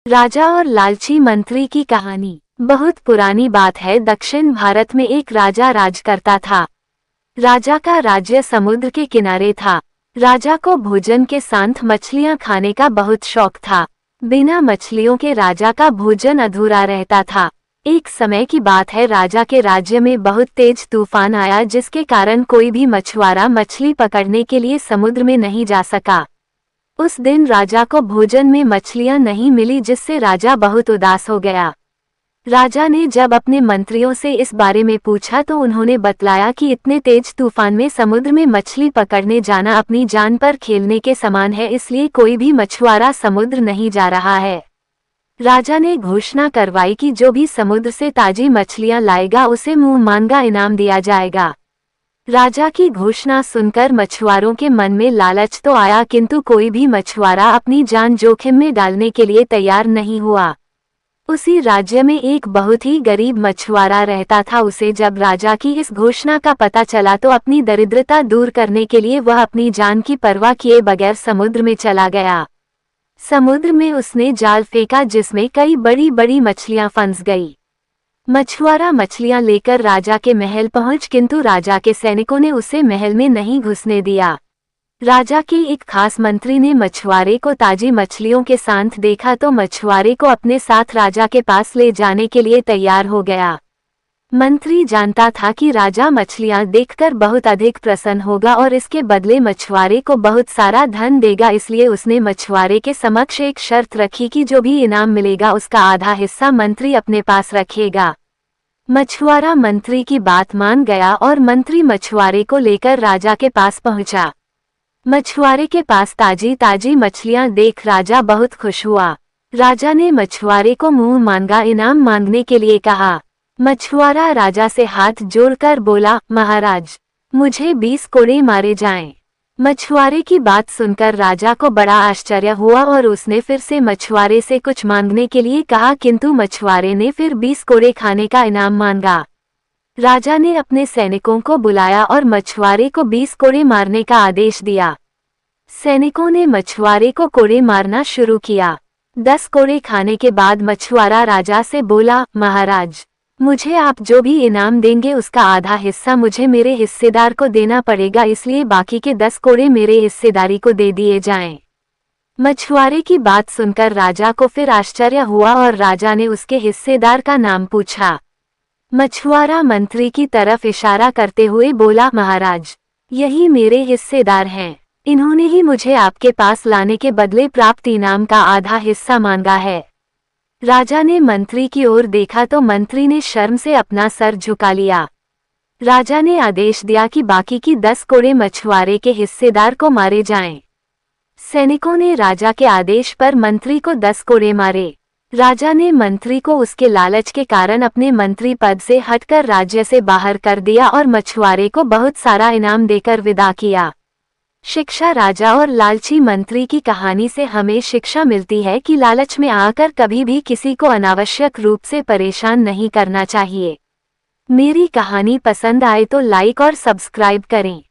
राजा और लालची मंत्री की कहानी बहुत पुरानी बात है। दक्षिण भारत में एक राजा राज करता था। राजा का राज्य समुद्र के किनारे था। राजा को भोजन के साथ मछलियां खाने का बहुत शौक था। बिना मछलियों के राजा का भोजन अधूरा रहता था। एक समय की बात है, राजा के राज्य में बहुत तेज तूफान आया, जिसके कारण कोई भी मछुआरा मछली पकड़ने के लिए समुद्र में नहीं जा सका। उस दिन राजा को भोजन में मछलियां नहीं मिली, जिससे राजा बहुत उदास हो गया। राजा ने जब अपने मंत्रियों से इस बारे में पूछा तो उन्होंने बतलाया कि इतने तेज तूफान में समुद्र में मछली पकड़ने जाना अपनी जान पर खेलने के समान है, इसलिए कोई भी मछुआरा समुद्र नहीं जा रहा है। राजा ने घोषणा करवाई कि जो भी समुद्र से ताजी मछलियां लाएगा उसे मुंह मांगा इनाम दिया जाएगा। राजा की घोषणा सुनकर मछुआरों के मन में लालच तो आया, किंतु कोई भी मछुआरा अपनी जान जोखिम में डालने के लिए तैयार नहीं हुआ। उसी राज्य में एक बहुत ही गरीब मछुआरा रहता था। उसे जब राजा की इस घोषणा का पता चला तो अपनी दरिद्रता दूर करने के लिए वह अपनी जान की परवाह किए बगैर समुद्र में चला गया। समुद्र में उसने जाल फेंका, जिसमें कई बड़ी बड़ी मछलियां फंस गई। मछुआरा मछलियां लेकर राजा के महल पहुंच, किंतु राजा के सैनिकों ने उसे महल में नहीं घुसने दिया। राजा के एक खास मंत्री ने मछुआरे को ताजी मछलियों के साथ देखा तो मछुआरे को अपने साथ राजा के पास ले जाने के लिए तैयार हो गया। मंत्री जानता था कि राजा मछलियां देखकर बहुत अधिक प्रसन्न होगा और इसके बदले मछुआरे को बहुत सारा धन देगा, इसलिए उसने मछुआरे के समक्ष एक शर्त रखी कि जो भी इनाम मिलेगा उसका आधा हिस्सा मंत्री अपने पास रखेगा। मछुआरा मंत्री की बात मान गया और मंत्री मछुआरे को लेकर राजा के पास पहुंचा। मछुआरे के पास ताजी ताजी मछलियां देख राजा बहुत खुश हुआ। राजा ने मछुआरे को मुंह मांगा इनाम मांगने के लिए कहा। मछुआरा राजा से हाथ जोड़कर बोला, महाराज, मुझे 20 कोड़े मारे जाएं। मछुआरे की बात सुनकर राजा को बड़ा आश्चर्य हुआ और उसने फिर से मछुआरे से कुछ मांगने के लिए कहा, किंतु मछुआरे ने फिर 20 कोड़े खाने का इनाम मांगा। राजा ने अपने सैनिकों को बुलाया और मछुआरे को 20 कोड़े मारने का आदेश दिया। सैनिकों ने मछुआरे को कोड़े मारना शुरू किया। 10 कोड़े खाने के बाद मछुआरा राजा से बोला, महाराज, मुझे आप जो भी इनाम देंगे उसका आधा हिस्सा मुझे मेरे हिस्सेदार को देना पड़ेगा, इसलिए बाकी के 10 कोड़े मेरे हिस्सेदारी को दे दिए जाएं। मछुआरे की बात सुनकर राजा को फिर आश्चर्य हुआ और राजा ने उसके हिस्सेदार का नाम पूछा। मछुआरा मंत्री की तरफ इशारा करते हुए बोला, महाराज, यही मेरे हिस्सेदार हैं। इन्होंने ही मुझे आपके पास लाने के बदले प्राप्त इनाम का आधा हिस्सा मांगा है। राजा ने मंत्री की ओर देखा तो मंत्री ने शर्म से अपना सर झुका लिया। राजा ने आदेश दिया कि बाकी की 10 कोड़े मछुआरे के हिस्सेदार को मारे जाएं। सैनिकों ने राजा के आदेश पर मंत्री को 10 कोड़े मारे। राजा ने मंत्री को उसके लालच के कारण अपने मंत्री पद से हटकर राज्य से बाहर कर दिया और मछुआरे को बहुत सारा इनाम देकर विदा किया। शिक्षा। राजा और लालची मंत्री की कहानी से हमें शिक्षा मिलती है कि लालच में आकर कभी भी किसी को अनावश्यक रूप से परेशान नहीं करना चाहिए। मेरी कहानी पसंद आए तो लाइक और सब्सक्राइब करें।